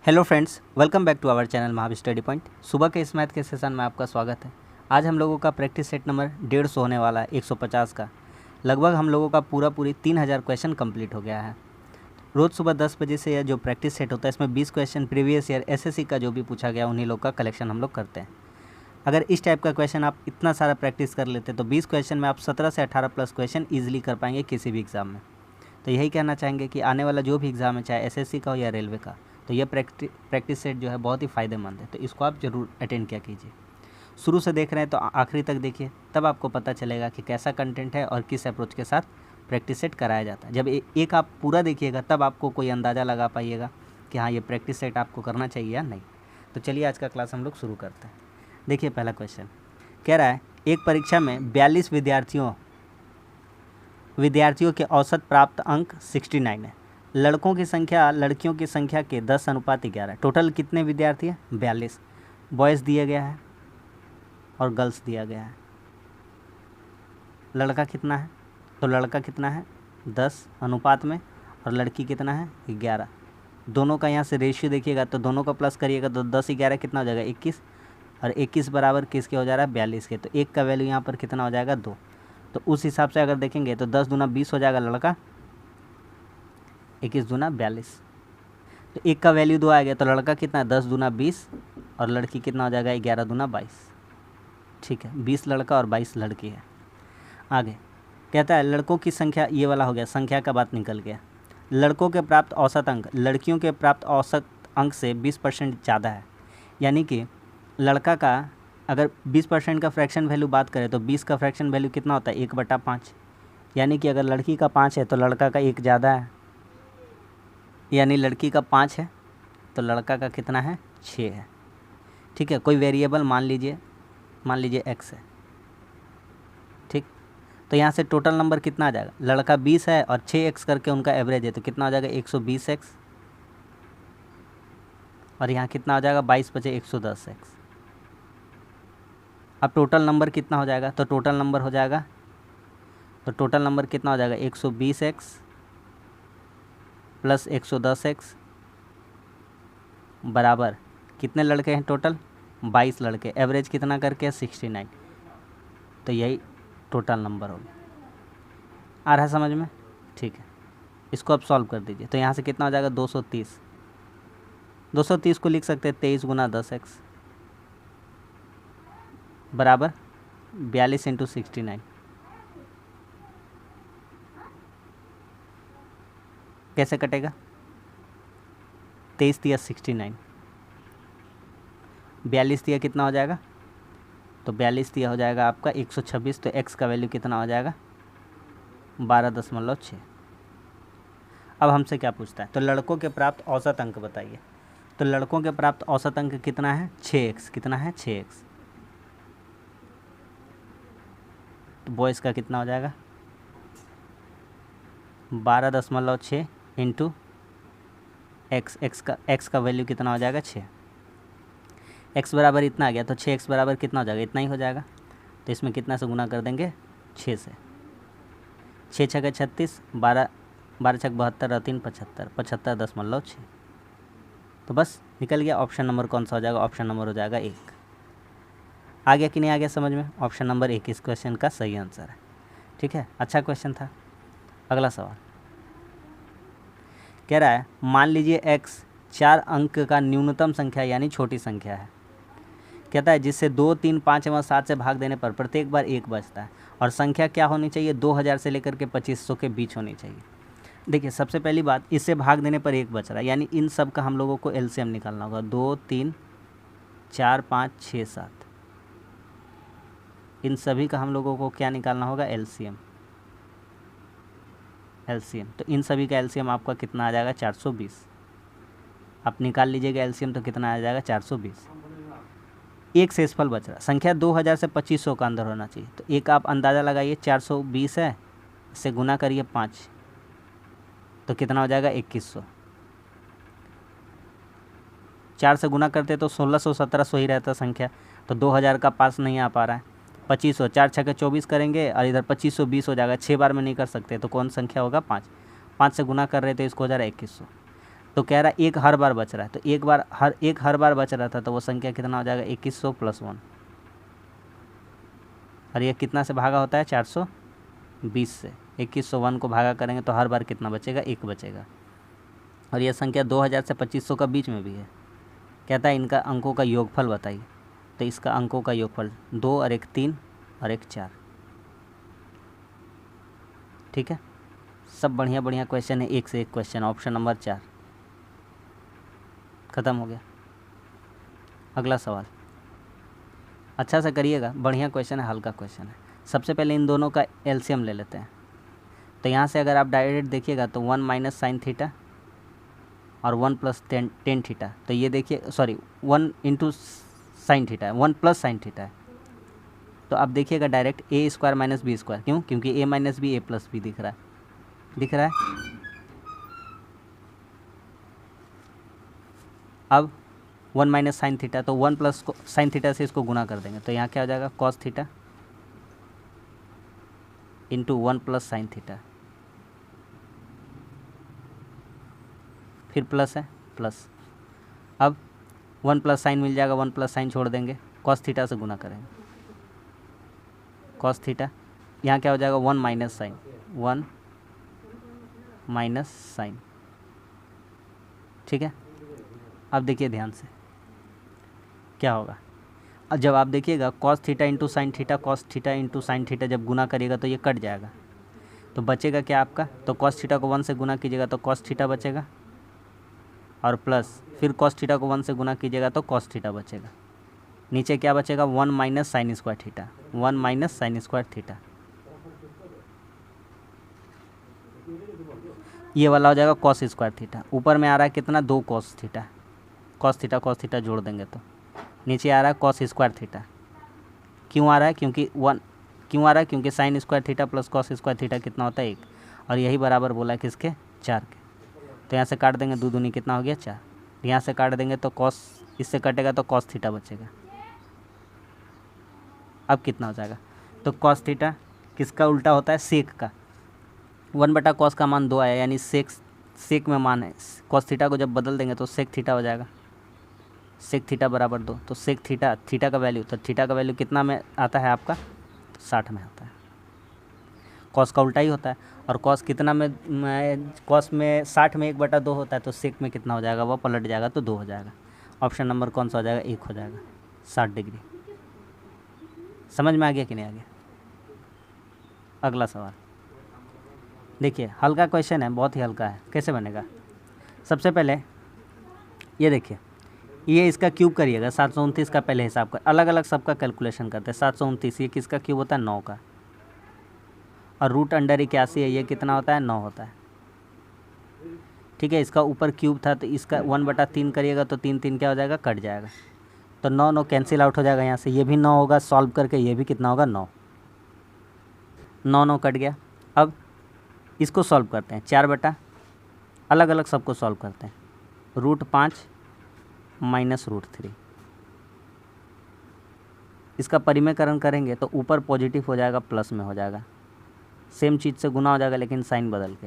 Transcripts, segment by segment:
Hello friends, welcome back to our channel Mahavir study point. सुबह के इस मैथ के सेशन में आपका स्वागत है। आज हम लोगों का प्रैक्टिस सेट नंबर 150 होने वाला है 150 का। लगभग हम लोगों का पूरी 3000 क्वेश्चन कंप्लीट हो गया है। रोज़ सुबह 10 बजे से यह जो प्रैक्टिस सेट होता है इसमें 20 क्वेश्चन प्रीवियस ईयर एसएससी का जो भी पूछा गया उन्हीं लोग का कलेक्शन हम लोग करते हैं। अगर इस टाइप का क्वेश्चन आप इतना सारा प्रैक्टिस कर लेते तो 20 क्वेश्चन में आप 17 से 18 प्लस क्वेश्चन ईजिली कर पाएंगे किसी भी एग्ज़ाम में। तो यही कहना चाहेंगे कि आने वाला जो भी एग्ज़ाम है, चाहे एसएससी का हो या रेलवे का, तो यह प्रैक्टिस सेट जो है बहुत ही फ़ायदेमंद है। तो इसको आप ज़रूर अटेंड किया कीजिए। शुरू से देख रहे हैं तो आखिरी तक देखिए, तब आपको पता चलेगा कि कैसा कंटेंट है और किस अप्रोच के साथ प्रैक्टिस सेट कराया जाता है। जब एक आप पूरा देखिएगा तब आपको कोई अंदाज़ा लगा पाइएगा कि हाँ, ये प्रैक्टिस सेट आपको करना चाहिए या नहीं। तो चलिए आज का क्लास हम लोग शुरू करते हैं। देखिए पहला क्वेश्चन कह रहा है, एक परीक्षा में 42 विद्यार्थियों के औसत प्राप्त अंक 69 है। लड़कों की संख्या लड़कियों की संख्या के 10:11। टोटल कितने विद्यार्थी हैं? 42। बॉयज़ दिया गया है और गर्ल्स दिया गया है। लड़का कितना है? तो लड़का कितना है 10 अनुपात में, और लड़की कितना है 11। दोनों का यहाँ से रेशियो देखिएगा तो दोनों का प्लस करिएगा तो 10-11 कितना हो जाएगा 21, और 21 बराबर किसके हो जा रहा है 42 के। तो एक का वैल्यू यहाँ पर कितना हो जाएगा 2। तो उस हिसाब से अगर देखेंगे तो 10 दूना 20 हो जाएगा लड़का, 21 दूना 42। तो एक का वैल्यू 2 आ गया तो लड़का कितना है 10 दूना 20, और लड़की कितना हो जाएगा 11 दूना 22। ठीक है, 20 लड़का और 22 लड़की है। आगे कहता है लड़कों की संख्या, ये वाला हो गया, संख्या का बात निकल गया। लड़कों के प्राप्त औसत अंक लड़कियों के प्राप्त औसत अंक से 20% ज़्यादा है। यानी कि लड़का का अगर 20% का फ्रैक्शन वैल्यू बात करें तो 20 का फ्रैक्शन वैल्यू कितना होता है 1/5। यानी कि अगर लड़की का 5 है तो लड़का का 1 ज़्यादा है, यानी लड़की का 5 है तो लड़का का कितना है 6 है। ठीक है, कोई वेरिएबल मान लीजिए x है। ठीक, तो यहाँ से टोटल नंबर कितना आ जाएगा, लड़का 20 है और 6x करके उनका एवरेज है तो कितना हो जाएगा 120x, और यहाँ कितना हो जाएगा 22 बचे 110x। अब टोटल नंबर कितना हो जाएगा, तो टोटल नंबर कितना हो जाएगा 120x प्लस 110x बराबर कितने लड़के हैं टोटल 22 लड़के, एवरेज कितना करके 69। तो यही टोटल नंबर होगा। आ रहा है समझ में? ठीक है, इसको अब सॉल्व कर दीजिए। तो यहाँ से कितना हो जाएगा 230 को लिख सकते हैं 23 गुना 10x बराबर 42 × 69। कैसे कटेगा, 23 दिया 69, 42 दिया कितना हो जाएगा, तो 42 दिया हो जाएगा आपका 126। तो x का वैल्यू कितना हो जाएगा 12.6। अब हमसे क्या पूछता है, तो लड़कों के प्राप्त औसत अंक बताइए। तो लड़कों के प्राप्त औसत अंक कितना है 6x। कितना है 6x। तो बॉयज़ का कितना हो जाएगा 12.6 इंटू x का वैल्यू कितना हो जाएगा 6। x बराबर इतना आ गया तो 6x बराबर कितना हो जाएगा, इतना ही हो जाएगा। तो इसमें कितना से गुना कर देंगे 6 से। 6 छः 36, 12 छः 72 और 3 75, 75.6। तो बस निकल गया। ऑप्शन नंबर कौन सा हो जाएगा, ऑप्शन नंबर हो जाएगा 1। आ गया कि नहीं आ गया समझ में? ऑप्शन नंबर 1 इस क्वेश्चन का सही आंसर है। ठीक है, अच्छा क्वेश्चन था। अगला सवाल कह रहा है, मान लीजिए x 4 अंक का न्यूनतम संख्या यानी छोटी संख्या है। कहता है जिससे 2, 3, 5 एवं 7 से भाग देने पर प्रत्येक बार 1 बचता है, और संख्या क्या होनी चाहिए 2000 से लेकर के 2500 के बीच होनी चाहिए। देखिए सबसे पहली बात, इससे भाग देने पर 1 बच रहा है, यानी इन सब का हम लोगों को एलसीएम निकालना होगा। 2, 3, 4, 5, 6, 7, इन सभी का हम लोगों को क्या निकालना होगा एलसीएम। तो इन सभी का एलसीएम आपका कितना आ जाएगा 420। आप निकाल लीजिएगा एलसीएम तो कितना आ जाएगा 420। एक शेषफल बच रहा, संख्या 2000 से 2500 का अंदर होना चाहिए। तो एक आप अंदाज़ा लगाइए 420 है, इससे गुना करिए 5 तो कितना हो जाएगा 2100। 4 से गुना करते तो 1600 1700 ही रहता संख्या, तो 2000 का पास नहीं आ पा रहा है। 2500, 4 छः 24 करेंगे और इधर 2520 हो जाएगा। 6 बार में नहीं कर सकते तो कौन संख्या होगा 5 से गुना कर रहे तो इसको हो जा रहा है 2100। तो कह रहा है एक हर बार बच रहा है, तो एक हर बार बच रहा था, तो वो संख्या कितना हो जाएगा 2100 + 1। और ये कितना से भागा होता है 420 से। 2101 को भागा करेंगे तो हर बार कितना बचेगा, 1 बचेगा। और यह संख्या 2000 से 2500 का बीच में भी है। कहता है इनका अंकों का योगफल बताइए। तो इसका अंकों का योगफल 2 और 1 3 और 1 4। ठीक है, सब बढ़िया बढ़िया क्वेश्चन है, एक से एक क्वेश्चन। ऑप्शन नंबर 4 ख़त्म हो गया। अगला सवाल अच्छा से करिएगा, बढ़िया क्वेश्चन है, हल्का क्वेश्चन है। सबसे पहले इन दोनों का एलसीएम ले लेते हैं। तो यहाँ से अगर आप डायरेक्ट देखिएगा तो 1 - sin थीटा और 1 + tan थीटा। तो ये देखिए, सॉरी 1 × sin थीटा है, 1 + sin थीटा है। तो अब देखिएगा डायरेक्ट a² - b²। क्यों? क्योंकि a - b a + b दिख रहा है। अब 1 - sin थीटा, तो 1 + sin थीटा से इसको गुना कर देंगे। तो यहाँ क्या हो जाएगा cos थीटा × 1 + sin थीटा। फिर प्लस है, प्लस। अब 1 + sin मिल जाएगा, 1 + sin छोड़ देंगे, cos थीटा से गुना करेंगे। cos थीटा यहाँ क्या हो जाएगा 1 - sin, 1 - sin। ठीक है, अब देखिए ध्यान से क्या होगा। अब जब आप देखिएगा cos theta × sin theta, cos theta × sin theta जब गुना करिएगा तो ये कट जाएगा। तो बचेगा क्या आपका, तो cos थीटा को 1 से गुना कीजिएगा तो cos थीटा बचेगा, और प्लस फिर cos थीटा को 1 से गुना कीजिएगा तो cos थीटा बचेगा। नीचे क्या बचेगा 1 - sin² थीटा, 1 - sin² थीटा। ये वाला हो जाएगा cos² थीटा। ऊपर में आ रहा है कितना 2 cos थीटा, cos थीटा जोड़ देंगे तो नीचे आ रहा है cos² थीटा। क्यों आ रहा है, क्योंकि क्योंकि sin² थीटा + cos² थीटा कितना होता है 1, और यही बराबर बोला है किसके 4 के। तो यहाँ से काट देंगे, 2 दूनी कितना हो गया 4। यहाँ से काट देंगे तो cos, इससे कटेगा तो cos थीटा बचेगा। अब कितना हो जाएगा, तो cos थीटा किसका उल्टा होता है, सेक का। 1/cos का मान 2 आया, यानी सेक में मान है। cos थीटा को जब बदल देंगे तो सेक थीटा हो जाएगा, सेक थीटा बराबर 2। तो सेक थीटा का वैल्यू, तो थीटा का वैल्यू कितना में आता है आपका 60 में आता है। cos का उल्टा ही होता है, और cos कितना में cos में 60 में 1/2 होता है, तो सेक में कितना हो जाएगा, वो पलट जाएगा तो 2 हो जाएगा। ऑप्शन नंबर कौन सा हो जाएगा, 1 हो जाएगा, 60 डिग्री। समझ में आ गया कि नहीं आ गया। अगला सवाल देखिए, हल्का क्वेश्चन है, बहुत ही हल्का है। कैसे बनेगा, सबसे पहले ये देखिए, ये इसका क्यूब करिएगा। 729 का पहले हिसाब कर, अलग अलग सबका कैलकुलेशन करते हैं। 729 ये किसका क्यूब होता है, 9 का। और √81 है, ये कितना होता है 9 होता है। ठीक है, इसका ऊपर क्यूब था तो इसका 1/3 करिएगा तो 3 3 क्या हो जाएगा, कट जाएगा। तो 9 9 कैंसिल आउट हो जाएगा यहाँ से, ये भी 9 होगा, सॉल्व करके ये भी कितना होगा 9 9 9 कट गया। अब इसको सॉल्व करते हैं, 4 अलग अलग सबको सॉल्व करते हैं। √5 - √3, इसका परिमेयकरण करेंगे तो ऊपर पॉजिटिव हो जाएगा, प्लस में हो जाएगा। सेम चीज़ से गुना हो जाएगा लेकिन साइन बदल के,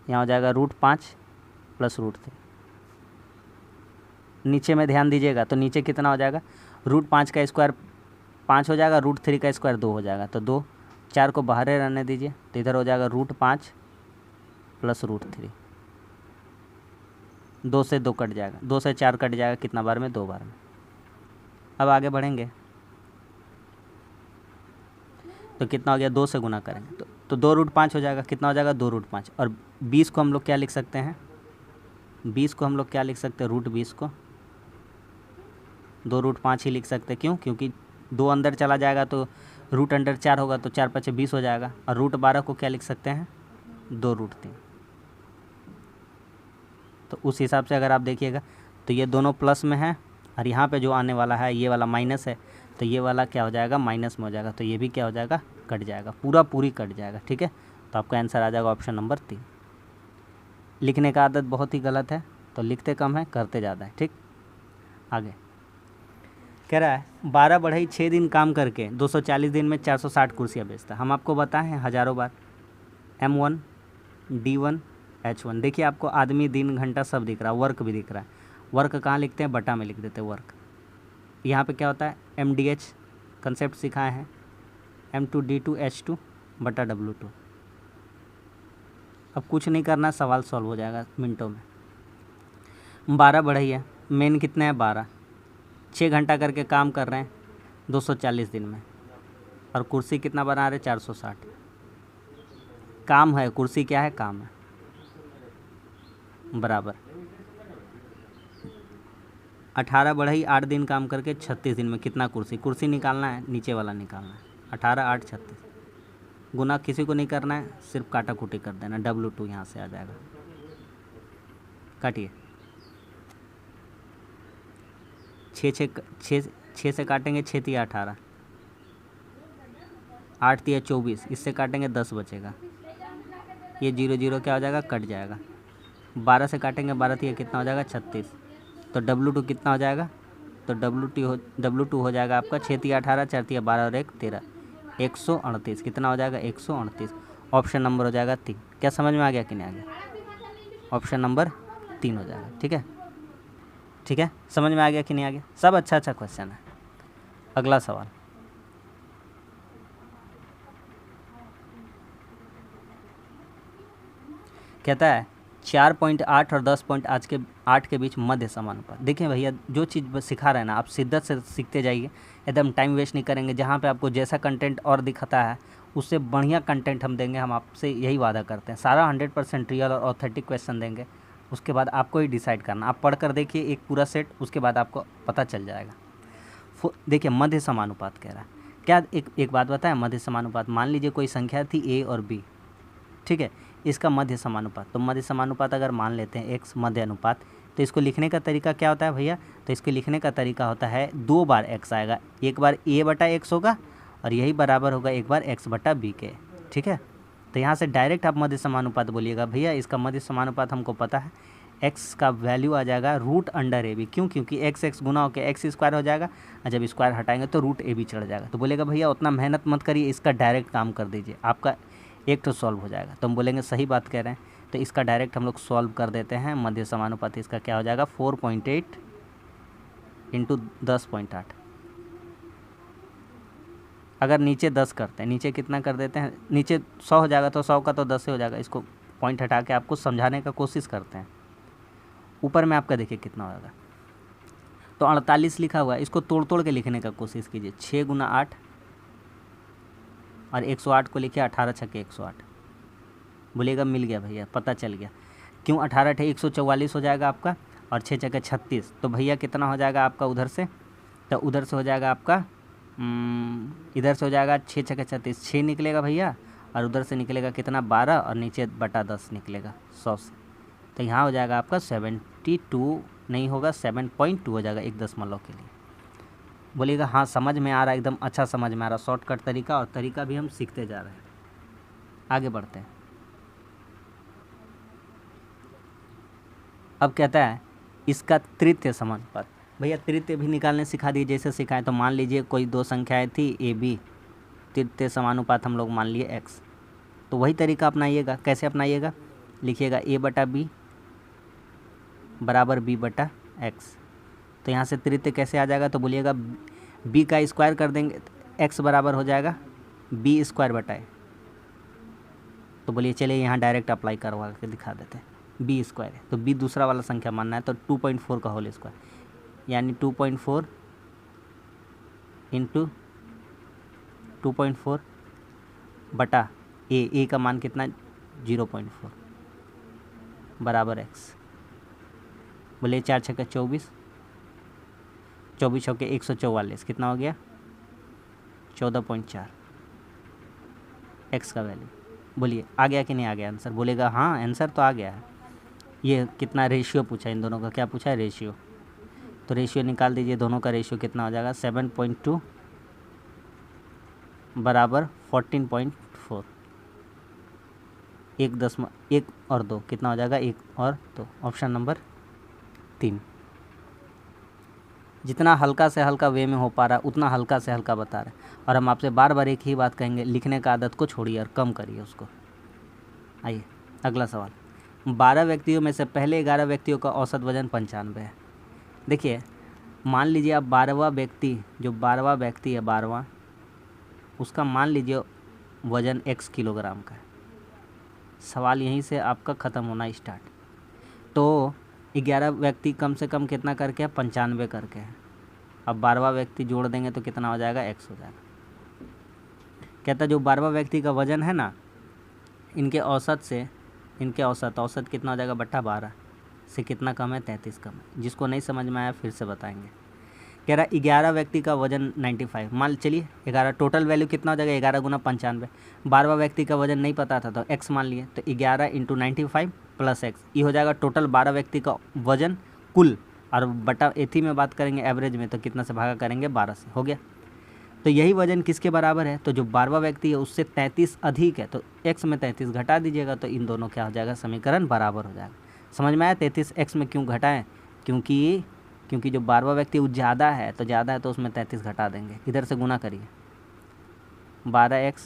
यहाँ हो जाएगा √5 + √3। नीचे में ध्यान दीजिएगा तो नीचे कितना हो जाएगा, √5 का स्क्वायर 5 हो जाएगा, √3 का स्क्वायर 2 हो जाएगा। तो 2 4 को बाहर रहने दीजिए, तो इधर हो जाएगा √5 + √3। 2 से 2 कट जाएगा, 2 से 4 कट जाएगा, कितना बार में, 2 बार में। अब आगे बढ़ेंगे तो कितना हो गया, 2 से गुना करेंगे तो 2 √5 हो जाएगा, कितना हो जाएगा 2 √5। और 20 को हम लोग क्या लिख सकते हैं, 20 को हम लोग क्या लिख सकते हैं, √20 को 2 √5 ही लिख सकते हैं। क्यों, क्योंकि 2 अंदर चला जाएगा तो रूट अंडर 4 होगा, तो 4 × 5 = 20 हो जाएगा। और √12 को क्या लिख सकते हैं, 2 √3। तो उस हिसाब से अगर आप देखिएगा तो ये दोनों प्लस में है, और यहाँ पे जो आने वाला है ये वाला माइनस है, तो ये वाला क्या हो जाएगा, माइनस में हो जाएगा। तो ये भी क्या हो जाएगा, कट जाएगा, पूरी कट जाएगा। ठीक है, तो आपका आंसर आ जाएगा ऑप्शन नंबर 3। लिखने का आदत बहुत ही गलत है, तो लिखते कम है, करते ज़्यादा है। ठीक, आगे कह रहा है 12 बढ़ई 6 दिन काम करके 240 दिन में 460 कुर्सियाँ बेचता। हम आपको बताएं हैं हज़ारों बार, M1, D1, H1। देखिए आपको आदमी, दिन, घंटा सब दिख रहा है, वर्क भी दिख रहा है। वर्क कहाँ लिखते हैं, बटा में लिख देते हैं वर्क। यहाँ पे क्या होता है, MDH कंसेप्ट सिखाए हैं, M2D2H2 बटा W2। अब कुछ नहीं करना, सवाल सॉल्व हो जाएगा मिनटों में। 12 बढ़ई है, मेन कितने हैं 12, 6 घंटा करके काम कर रहे हैं 240 दिन में, और कुर्सी कितना बना रहे 460। काम है, कुर्सी क्या है, काम है, बराबर 18 बढ़ई 8 दिन काम करके 36 दिन में कितना कुर्सी, कुर्सी निकालना है, नीचे वाला निकालना है। 18 8 36, गुना किसी को नहीं करना है, सिर्फ काटा कुटी कर देना, W2 यहाँ से आ जाएगा। काटिए, 6 से काटेंगे, 6 तिया 18, 8 तिया 24, इससे काटेंगे 10 बचेगा, ये 0 0 क्या हो जाएगा, कट जाएगा। 12 से काटेंगे, 12 तिया कितना हो जाएगा 36, तो W2 कितना हो जाएगा, तो W2 हो जाएगा आपका 6 तिया 18, 4 तिया 12 और 1 13, 138। कितना हो जाएगा 138। ऑप्शन नंबर हो जाएगा 3। क्या समझ में आ गया कि नहीं आ गया, ऑप्शन नंबर 3 हो जाएगा। ठीक है, ठीक है, समझ में आ गया कि नहीं आ गया, सब अच्छा क्वेश्चन है। अगला सवाल, कहता है 4.8 और 10.8 के बीच मध्य समानुपात। देखिए भैया, जो चीज़ सिखा रहे हैं ना, आप शिद्दत से सीखते जाइए, एकदम टाइम वेस्ट नहीं करेंगे। जहाँ पे आपको जैसा कंटेंट और दिखाता है उससे बढ़िया कंटेंट हम देंगे, हम आपसे यही वादा करते हैं। सारा 100% रियल और ऑथेंटिक क्वेश्चन देंगे, उसके बाद आपको ही डिसाइड करना। आप पढ़ कर देखिए एक पूरा सेट, उसके बाद आपको पता चल जाएगा। देखिए मध्य समानुपात कह रहा है, क्या एक बात बताएं, मध्य समानुपात, मान लीजिए कोई संख्या थी A और B, ठीक है, इसका मध्य समानुपात। तो मध्य समानुपात अगर मान लेते हैं x मध्य अनुपात, तो इसको लिखने का तरीका क्या होता है भैया, तो इसको लिखने का तरीका होता है 2 बार x आएगा, एक बार a बटा x होगा और यही बराबर होगा एक बार x बटा b के। ठीक है, तो यहाँ से डायरेक्ट आप मध्य समानुपात बोलिएगा। भैया इसका मध्य समानुपात हमको पता है, x का वैल्यू आ जाएगा √√ab। क्यों, क्योंकि x गुना होकर x स्क्वायर हो जाएगा, और जब स्क्वायर हटाएंगे तो √ab चढ़ जाएगा। तो बोलेगा भैया उतना मेहनत मत करिए, इसका डायरेक्ट काम कर दीजिए, आपका एक तो सॉल्व हो जाएगा। तो हम बोलेंगे सही बात कह रहे हैं, तो इसका डायरेक्ट हम लोग सॉल्व कर देते हैं। मध्य समानुपात इसका क्या हो जाएगा, 4.8 इंटू 10.8। अगर नीचे 10 करते हैं, नीचे कितना कर देते हैं, नीचे 100 हो जाएगा, तो 100 का तो 10 से हो जाएगा। इसको पॉइंट हटा के आपको समझाने का कोशिश करते हैं। ऊपर में आपका देखिए कितना होगा, तो 48 लिखा हुआ है, इसको तोड़ के लिखने का कोशिश कीजिए। 6 गुना 8 और 108 को लिखिए 18 छक्के 108। बोलिएगा मिल गया भैया, पता चल गया। क्यों, 18 × 144 हो जाएगा आपका, और 6 छक्के 36। तो भैया कितना हो जाएगा आपका उधर से, तो उधर से हो जाएगा आपका इधर से हो जाएगा 6 छक्के 36, 6 निकलेगा भैया, और उधर से निकलेगा कितना 12, और नीचे बटा 10 निकलेगा 100 से। तो यहाँ हो जाएगा आपका 72 नहीं होगा, 7.2 हो जाएगा 1 दशमलव के लिए। बोलिएगा हाँ समझ में आ रहा है, एकदम अच्छा समझ में आ रहा, शॉर्टकट तरीका, और तरीका भी हम सीखते जा रहे हैं। आगे बढ़ते हैं। अब कहता है इसका तृतीय समानुपात। भैया तृतीय भी निकालने सिखा दिए, जैसे सिखाएं। तो मान लीजिए कोई दो संख्याएं थी A B, तृतीय समानुपात हम लोग मान लिए x। तो वही तरीका अपनाइएगा। कैसे अपनाइएगा, लिखिएगा A बटा B बराबर B बटा x। तो यहाँ से तृतीय कैसे आ जाएगा, तो बोलिएगा b का स्क्वायर कर देंगे, x बराबर हो जाएगा b स्क्वायर बटा a। तो बोलिए चलिए यहाँ डायरेक्ट अप्लाई करवा के दिखा देते हैं। b स्क्वायर है तो b दूसरा वाला संख्या मानना है, तो 2.4 का होल स्क्वायर, यानी 2.4 इंटू 2.4 बटा a का मान कितना 0.4 बराबर x। बोलिए 4 छक्के 24, 24 छक्के 144, कितना हो गया 14.4 x का वैल्यू। बोलिए आ गया कि नहीं आ गया आंसर, बोलेगा हाँ आंसर तो आ गया है। ये कितना रेशियो पूछा, इन दोनों का क्या पूछा है, रेशियो। तो रेशियो निकाल दीजिए, दोनों का रेशियो कितना हो जाएगा 7.2 बराबर 14.4। 1 और 2 कितना हो जाएगा 1 और 2। Option number 3। जितना हल्का से हल्का वे में हो पा रहा है उतना हल्का से हल्का बता रहे हैं। और हम आपसे बार बार एक ही बात कहेंगे, लिखने का आदत को छोड़िए और कम करिए उसको। आइए अगला सवाल, 12 व्यक्तियों में से पहले 11 व्यक्तियों का औसत वजन 95 है। देखिए, मान लीजिए आप 12वां व्यक्ति, जो 12वां व्यक्ति है 12वां, उसका मान लीजिए वजन x किलोग्राम का है। सवाल यहीं से आपका ख़त्म होना स्टार्ट। तो 11 व्यक्ति कम से कम कितना करके है, 95 करके है। अब 12वां व्यक्ति जोड़ देंगे तो कितना हो जाएगा, x हो जाएगा। कहता है जो 12वां व्यक्ति का वजन है ना, इनके औसत से, इनके औसत कितना हो जाएगा, बट्टा 12 से कितना कम है, 33 कम है। जिसको नहीं समझ में आया फिर से बताएंगे। कह रहा 11 व्यक्ति का वजन 95, मान चलिए 11, टोटल वैल्यू कितना हो जाएगा, 11 गुना 95। 12वां व्यक्ति का वजन नहीं पता था तो x मान लिए, तो 11 इंटू 95 प्लस x, ये हो जाएगा टोटल 12 व्यक्ति का वजन कुल, और बटा एथी में बात करेंगे एवरेज में, तो कितना से भागा करेंगे, 12 से, हो गया। तो यही वजन किसके बराबर है, तो जो 12वां व्यक्ति है उससे 33 अधिक है, तो x में 33 घटा दीजिएगा, तो इन दोनों क्या हो जाएगा, समीकरण बराबर हो जाएगा। समझ में आया 33 x में क्यों घटाएं, क्योंकि जो 12वां व्यक्ति वो ज़्यादा है, तो उसमें 33 घटा देंगे। इधर से गुना करिए, 12x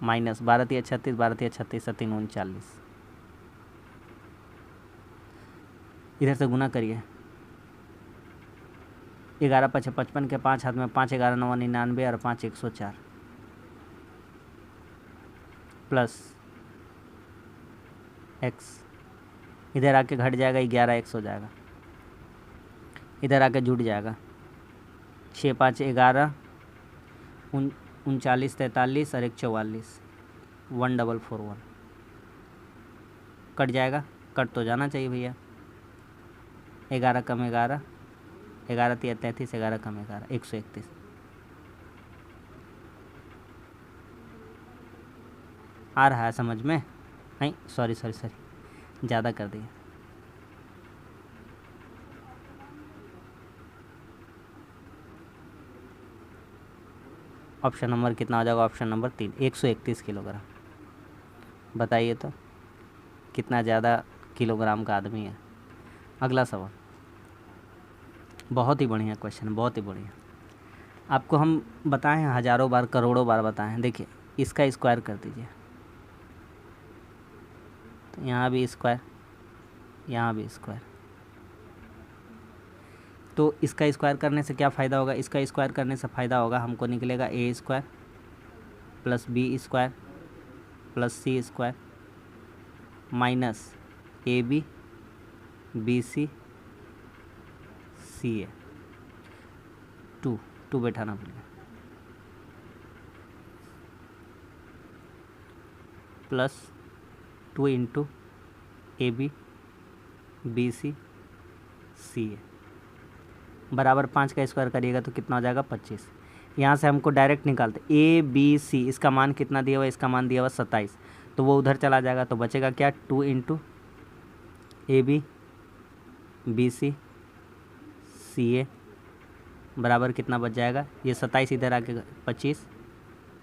माइनस 12 × 36, 12 × 36 = 39। इधर से गुना करिए, 11 × 5 = 55 के 5 हाथ में 5, 11 × 9 = 99 और 5 × 104 प्लस x, इधर आके घट जाएगा, 11x हो जाएगा, इधर आके जुड़ जाएगा, 6 × 5 = 11, 39 43 और 1 44, 1441 कट जाएगा, कट तो जाना चाहिए भैया। 11 कम 11, 11 × 3 = 33, 11 कम 11 131। आ रहा है समझ में? नहीं, सॉरी ज़्यादा कर दिया। ऑप्शन नंबर कितना हो जाएगा, ऑप्शन नंबर 3, 131 किलोग्राम। बताइए तो कितना ज़्यादा किलोग्राम का आदमी है। अगला सवाल, बहुत ही बढ़िया क्वेश्चन, बहुत ही बढ़िया। आपको हम बताएं हैं, हज़ारों बार करोड़ों बार बताएं हैं। देखिए, इसका स्क्वायर कर दीजिए, तो यहाँ भी स्क्वायर, यहाँ भी स्क्वायर। तो इसका स्क्वायर करने से क्या फ़ायदा होगा, इसका स्क्वायर करने से फ़ायदा होगा, हमको निकलेगा a² plus b² plus c² minus ab bc ca, 2 बैठाना पड़ेगा, plus 2 into ab bc ca बराबर 5 का स्क्वायर करिएगा तो कितना हो जाएगा, 25। यहाँ से हमको डायरेक्ट निकालते, ए बी सी, इसका मान कितना दिया हुआ, इसका मान दिया हुआ 27, तो वो उधर चला जाएगा, तो बचेगा क्या, 2 into A B B C C A बराबर कितना बच जाएगा, ये 27 इधर आके 25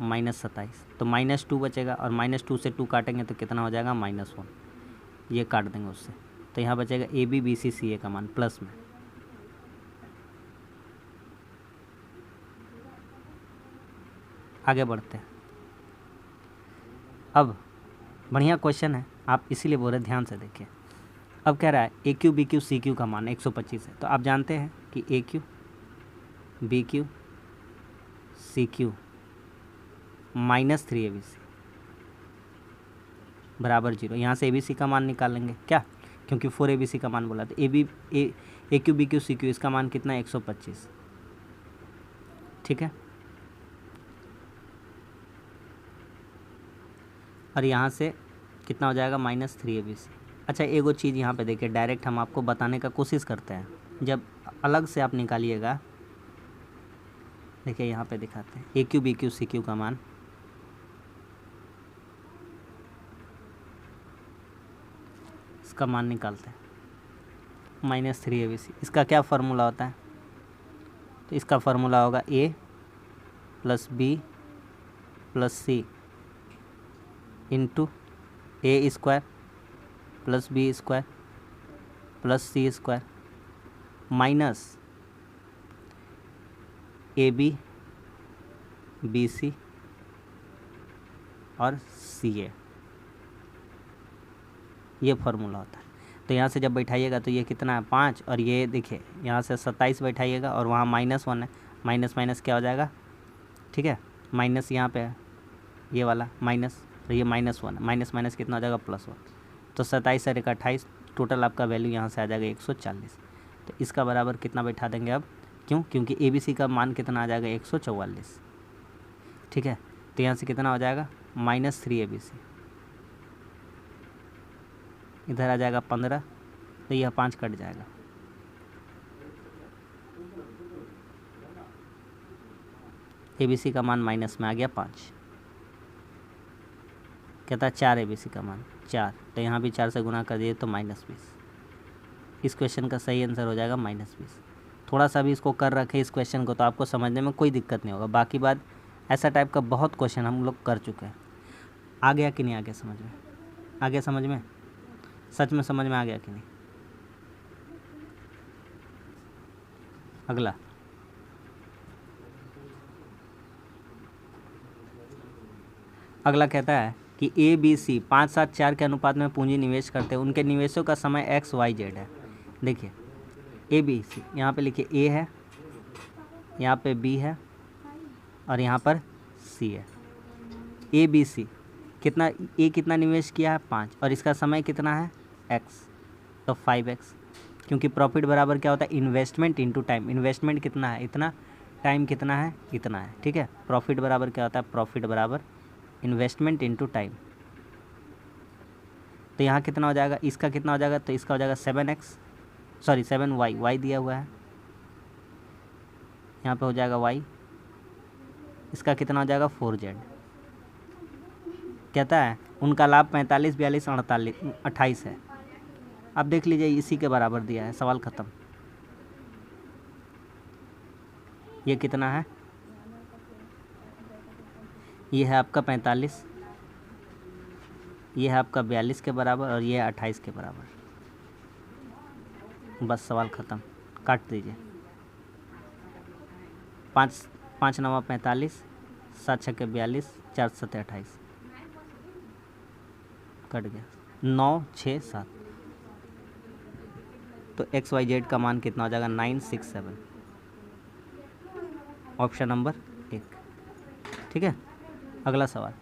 माइनस 27, तो -2 बचेगा, और -2 से 2 काटेंगे तो कितना हो जाएगा, -1, ये काट देंगे उससे, तो यहाँ बचेगा ए बी बी सी सी ए का मान प्लस में। आगे बढ़ते हैं। अब बढ़िया क्वेश्चन है, आप इसीलिए बोल रहे, ध्यान से देखिए। अब कह रहा है A cube B cube C cube का मान 125 है, तो आप जानते हैं कि A cube B cube C cube minus 3abc बराबर 0। यहाँ से abc का मान निकालेंगे क्या, क्योंकि 4abc का मान बोला, तो A cube B cube C cube, इसका मान कितना है, 125, ठीक है। और यहाँ से कितना हो जाएगा, -3abc। अच्छा, एगो चीज़ यहाँ पे देखिए, डायरेक्ट हम आपको बताने का कोशिश करते हैं, जब अलग से आप निकालिएगा, देखिए यहाँ पे दिखाते हैं, A cube B cube C cube का मान, इसका मान निकालते हैं, -3abc। इसका क्या फार्मूला होता है, तो इसका फार्मूला होगा a plus B plus C into a² plus b² plus c² minus ab bc और ca। ये फार्मूला होता है। तो यहाँ से जब बैठाइएगा तो ये कितना है 5, और ये देखिए यहाँ से 27 बैठाइएगा और वहाँ -1 है, माइनस माइनस क्या हो जाएगा, ठीक है, माइनस यहाँ पे है ये वाला माइनस, तो ये -1 माइनस माइनस कितना हो जाएगा +1, तो 27 और 1 28, टोटल आपका वैल्यू यहाँ से आ जाएगा 140। तो इसका बराबर कितना बैठा देंगे अब, क्योंकि ABC का मान कितना आ जाएगा 144, ठीक है। तो यहाँ से कितना हो जाएगा -3 ABC, इधर आ जाएगा 15, तो यह 5 कट जाएगा, ABC का मान माइनस में आ गया 5, कहता है 4 ABC का मान 4, तो यहाँ भी 4 से गुना कर दिए तो -20। इस क्वेश्चन का सही आंसर हो जाएगा -20। थोड़ा सा भी इसको कर रखे इस क्वेश्चन को तो आपको समझने में कोई दिक्कत नहीं होगा। बाकी बात ऐसा टाइप का बहुत क्वेश्चन हम लोग कर चुके हैं। आ गया कि नहीं आ गया समझ में, आ गया समझ में, सच में समझ में आ गया कि नहीं। अगला अगला कहता है कि ABC 5-7-4 के अनुपात में पूंजी निवेश करते हैं, उनके निवेशों का समय XYZ है। देखिए ABC यहाँ पे लिखिए A है, यहाँ पे B है और यहाँ पर C है। ABC कितना, A कितना निवेश किया है 5, और इसका समय कितना है X, तो 5X, क्योंकि प्रॉफिट बराबर क्या होता है इन्वेस्टमेंट इनटू टाइम। इन्वेस्टमेंट कितना है इतना, टाइम कितना है इतना है, ठीक है। प्रॉफिट बराबर क्या होता है, प्रॉफिट बराबर इन्वेस्टमेंट इनटू टाइम। तो यहाँ कितना हो जाएगा, इसका कितना हो जाएगा, तो इसका हो जाएगा 7Y, Y दिया हुआ है, यहाँ पे हो जाएगा Y, इसका कितना हो जाएगा 4Z। कहता है उनका लाभ 45, 42, 48, 28 है। अब देख लीजिए इसी के बराबर दिया है, सवाल ख़त्म। ये कितना है, ये है आपका 45, ये है आपका 42 के बराबर और ये है 28 के बराबर। बस सवाल ख़त्म, काट दीजिए। 5 5 9 45, 7 6 42, 4 7 28, कट गया 9 6 7। तो XYZ का मान कितना हो जाएगा 967, ऑप्शन नंबर 1, ठीक है। अगला सवाल,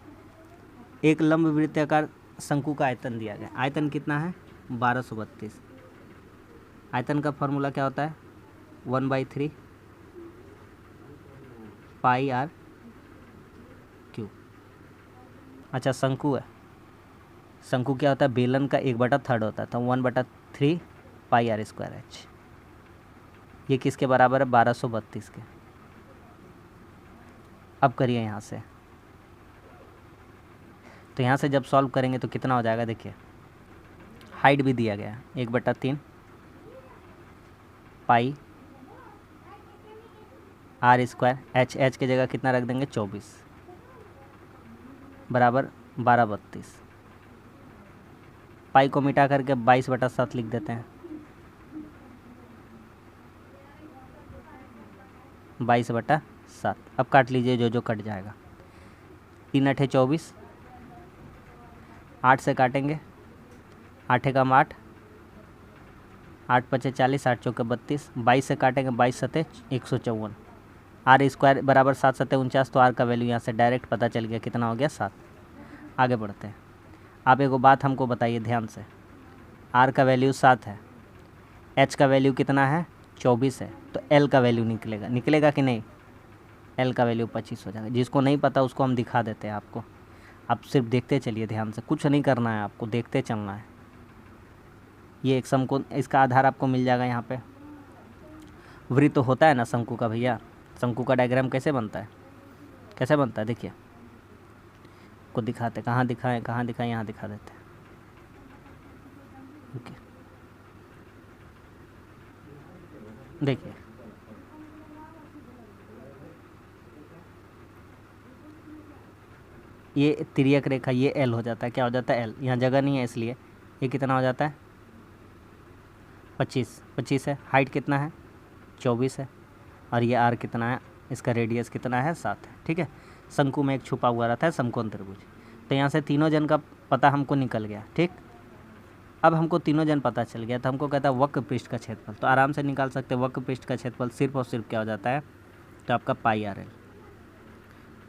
एक लंब वृत्ताकार शंकु का आयतन दिया गया। आयतन कितना है 1232। आयतन का फॉर्मूला क्या होता है 1/3 πr²। अच्छा शंकु है, शंकु क्या होता है बेलन का 1/3 होता है, तो 1/3 πr²h। ये किसके बराबर है 1232 के। अब करिए यहाँ से, तो यहाँ से जब सॉल्व करेंगे तो कितना हो जाएगा, देखिए हाइट भी दिया गया है 1/3 पाई r², h की जगह कितना रख देंगे 24 बराबर 1232। पाई को मिटा करके 22/7 लिख देते हैं, 22/7। अब काट लीजिए जो जो कट जाएगा, 3 8 24, 8 से काटेंगे 8 एकम 8, 8 5 40, 8 चौके 32, 22 से काटेंगे 22 सते 154, r² बराबर 7 सते 49। तो r का वैल्यू यहाँ से डायरेक्ट पता चल गया कितना हो गया 7। आगे बढ़ते हैं। आप एक बात हमको बताइए ध्यान से, r का वैल्यू 7 है, h का वैल्यू कितना है 24 है, तो l का वैल्यू निकलेगा कि नहीं, l का वैल्यू 25 हो जाएगा। जिसको नहीं पता उसको हम दिखा देते हैं आपको, आप सिर्फ देखते चलिए ध्यान से, कुछ नहीं करना है आपको, देखते चलना है। ये एक शंकु, इसका आधार आपको मिल जाएगा यहाँ पे। वृत्त तो होता है ना शंकु का भैया, शंकु का डायग्राम कैसे बनता है, कैसे बनता है देखिए, को दिखाते, कहाँ दिखाएं यहाँ दिखा देते हैं। ओके देखिए ये तिर्यक रेखा, ये एल हो जाता है, क्या हो जाता है एल, यहाँ जगह नहीं है इसलिए ये कितना हो जाता है 25 है। हाइट कितना है 24 है, और ये आर कितना है, इसका रेडियस कितना है 7 है, ठीक है। शंकु में एक छुपा हुआ रहता है समकोण त्रिभुज। तो यहाँ से तीनों जन का पता हमको निकल गया, ठीक। अब हमको तीनों जन पता चल गया, तो हमको कहता है वक्र पृष्ठ का क्षेत्रफल, तो आराम से निकाल सकते हैं वक्र पृष्ठ का क्षेत्रफल सिर्फ और सिर्फ क्या हो जाता है, तो आपका पाई आर एल।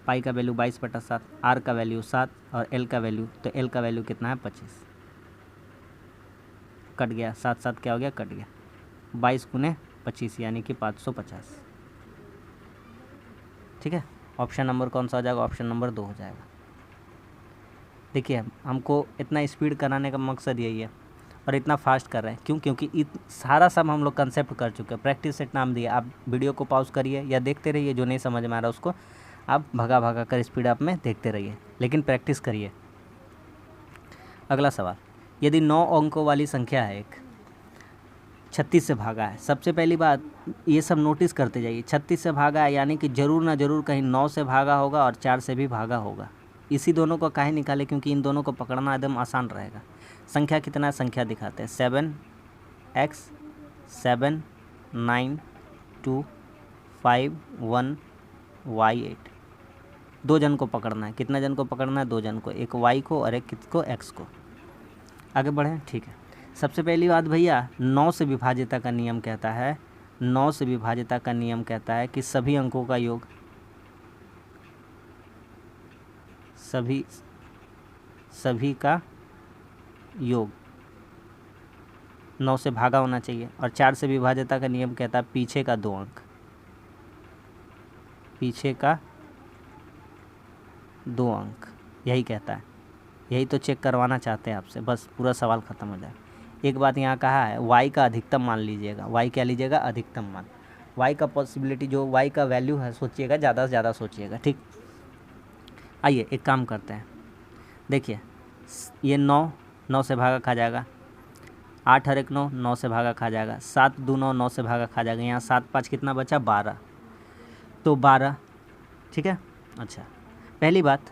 पाई का वैल्यू 22/7, आर का वैल्यू 7 और एल का वैल्यू, तो एल का वैल्यू कितना है 25, कट गया 7 क्या हो गया, कट गया 22 × 25 यानी कि 550। ठीक है, ऑप्शन नंबर कौन सा हो जाएगा, ऑप्शन नंबर 2 हो जाएगा। देखिए हमको इतना स्पीड कराने का मकसद यही है और इतना फास्ट कर रहे हैं क्यों, क्योंकि सारा सब हम लोग कंसेप्ट कर चुके हैं। प्रैक्टिस सेट नाम दिया, आप वीडियो को पॉज करिए या देखते रहिए, जो नहीं समझ में आ रहा उसको आप भगा कर स्पीड अप में देखते रहिए, लेकिन प्रैक्टिस करिए। अगला सवाल, यदि 9 अंकों वाली संख्या है एक, 36 से भागा है। सबसे पहली बात ये सब नोटिस करते जाइए, 36 से भागा है यानी कि ज़रूर ना ज़रूर कहीं 9 से भागा होगा और 4 से भी भागा होगा। इसी दोनों को काहे निकाले, क्योंकि इन दोनों को पकड़ना एकदम आसान रहेगा। संख्या कितना है, संख्या दिखाते हैं 7x 7 9 2 5 1 y8। 2 जन को पकड़ना है, कितना जन को पकड़ना है, 2 जन को, एक y को और एक किसको, x को। आगे बढ़ें, ठीक है। सबसे पहली बात भैया, 9 से विभाजिता का नियम कहता है, 9 से विभाजिता का नियम कहता है कि सभी अंकों का योग, सभी का योग 9 से भागा होना चाहिए। और 4 से विभाजिता का नियम कहता है पीछे का 2 अंक, पीछे का 2 अंक, यही कहता है। यही तो चेक करवाना चाहते हैं आपसे, बस पूरा सवाल ख़त्म हो जाए। एक बात यहाँ कहा है, y का अधिकतम मान लीजिएगा, y क्या लीजिएगा, अधिकतम मान। y का पॉसिबिलिटी जो y का वैल्यू है सोचिएगा, ज़्यादा से ज़्यादा सोचिएगा, ठीक। आइए एक काम करते हैं, देखिए ये 9 से भागा खा जाएगा, 8 और 1 9 से भागा खा जाएगा, 7 2 9 से भागा खा जाएगा, यहाँ 7 5 कितना बचा, 12, तो 12, ठीक है। अच्छा, पहली बात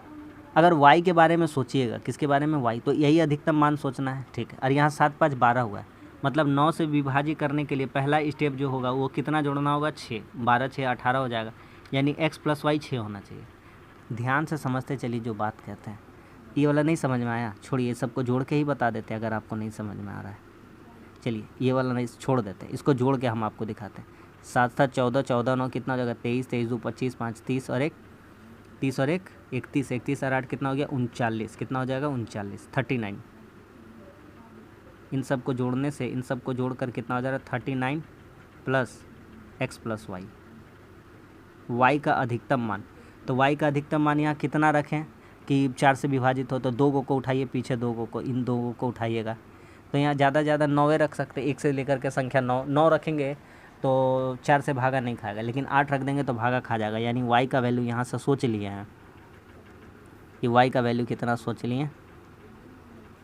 अगर y के बारे में सोचिएगा, किसके बारे में, y, तो यही अधिकतम मान सोचना है, ठीक है। और यहाँ 7 5 12 हुआ है, मतलब 9 से विभाजित करने के लिए पहला स्टेप जो होगा वो कितना जोड़ना होगा, 6, 12 6 18 हो जाएगा, यानी x + y 6 होना चाहिए। ध्यान से समझते चलिए जो बात कहते हैं। ये वाला नहीं समझ में आया, छोड़िए, सबको जोड़ के ही बता देते हैं अगर आपको नहीं समझ में आ रहा है। चलिए ये वाला नहीं, छोड़ देते, इसको जोड़ के हम आपको दिखाते हैं। 7 7 14 14 9 कितना हो जाएगा, 23 23 2 25 5 30 और 1 30 और 1 31 31 और 8 कितना हो गया, 39, कितना हो जाएगा, 39 39। इन सब को जोड़ने से, इन सब को जोड़कर कितना हो जाएगा, 39 प्लस x + y का अधिकतम मान। तो y का अधिकतम मान यहाँ कितना रखें कि 4 से विभाजित हो, तो 2 को उठाइए, पीछे 2 को, इन 2 को उठाइएगा, तो यहाँ ज़्यादा ज़्यादा 9 रख सकते, 1 से लेकर के संख्या 9 रखेंगे तो 4 से भागा नहीं खाएगा, लेकिन 8 रख देंगे तो भागा खा जाएगा। यानी y का वैल्यू यहाँ से सोच लिए हैं कि y का वैल्यू कितना सोच लिए,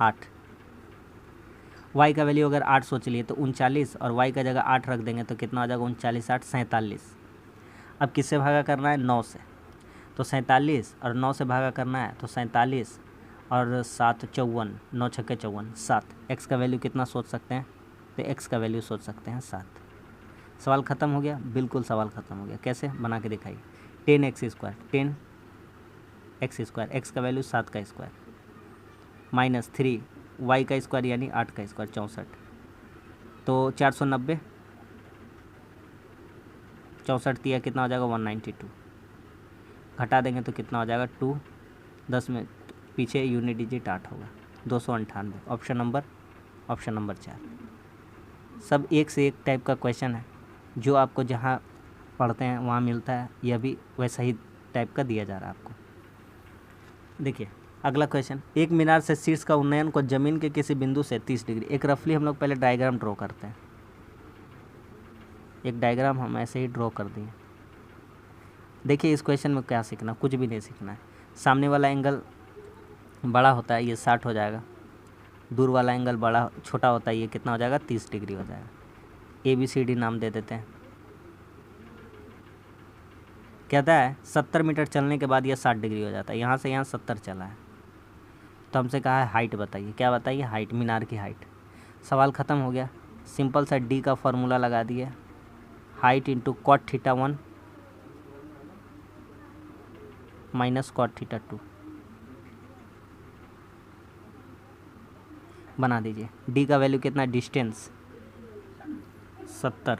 8। y का वैल्यू अगर 8 सोच लिए तो 39, और y का जगह 8 रख देंगे तो कितना हो जाएगा, 39 8 47। अब किससे भागा करना है, 9 से, तो 47 और 9 से भागा करना है तो 47 और 7 54, 9 छक्के 54, 7। x का वैल्यू कितना सोच सकते हैं, तो x का वैल्यू सोच सकते हैं 7। सवाल ख़त्म हो गया, बिल्कुल सवाल ख़त्म हो गया। कैसे, बना के दिखाइए। 10x², 10x², x का वैल्यू 7 का स्क्वायर, माइनस 3 y का स्क्वायर यानी 8 का स्क्वायर, 64, तो 490, 64 दिया कितना हो जाएगा, 192। घटा देंगे तो कितना हो जाएगा, 2, 10 में पीछे यूनिट डिजिट 8 होगा, 298। Option number 4। सब एक से एक टाइप का क्वेश्चन है, जो आपको जहाँ पढ़ते हैं वहाँ मिलता है, यह भी वैसा ही टाइप का दिया जा रहा है आपको। देखिए अगला क्वेश्चन, एक मीनार से शीर्ष का उन्नयन को जमीन के किसी बिंदु से 30 डिग्री, एक रफली हम लोग पहले डायग्राम ड्रॉ करते हैं। एक डायग्राम हम ऐसे ही ड्रॉ कर दिए। देखिए इस क्वेश्चन में क्या सीखना, कुछ भी नहीं सीखना है। सामने वाला एंगल बड़ा होता है, ये 60 हो जाएगा। दूर वाला एंगल छोटा होता है, ये कितना हो जाएगा, 30 डिग्री हो जाएगा। ABCD नाम दे देते हैं। कहता है 70 मीटर चलने के बाद यह 60 डिग्री हो जाता है। यहाँ से यहाँ 70 चला है, तो हमसे कहा है हाइट बताइए। क्या बताइए, हाइट, मीनार की हाइट। सवाल ख़त्म हो गया। सिंपल सा D का फॉर्मूला लगा दिए, height into cot θ 1 minus cot θ 2। बना दीजिए। डी का वैल्यू कितना, डिस्टेंस 70,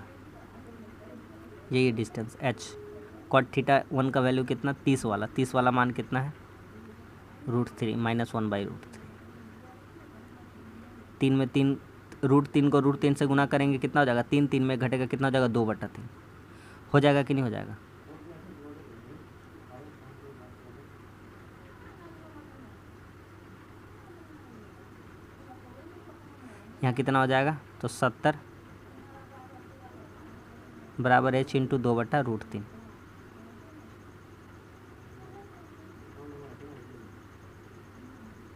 यही डिस्टेंस। एच कॉट थीटा 1 का वैल्यू कितना, 30 वाला मान कितना है, √3 -1/√3। 3 में 3, √3 को √3 से गुना करेंगे कितना हो जाएगा, 3, 3 में घटेगा कितना हो जाएगा, 2/3। हो जाएगा कि नहीं हो जाएगा? यहाँ कितना हो जाएगा, तो 70 बराबर h × 2/√3।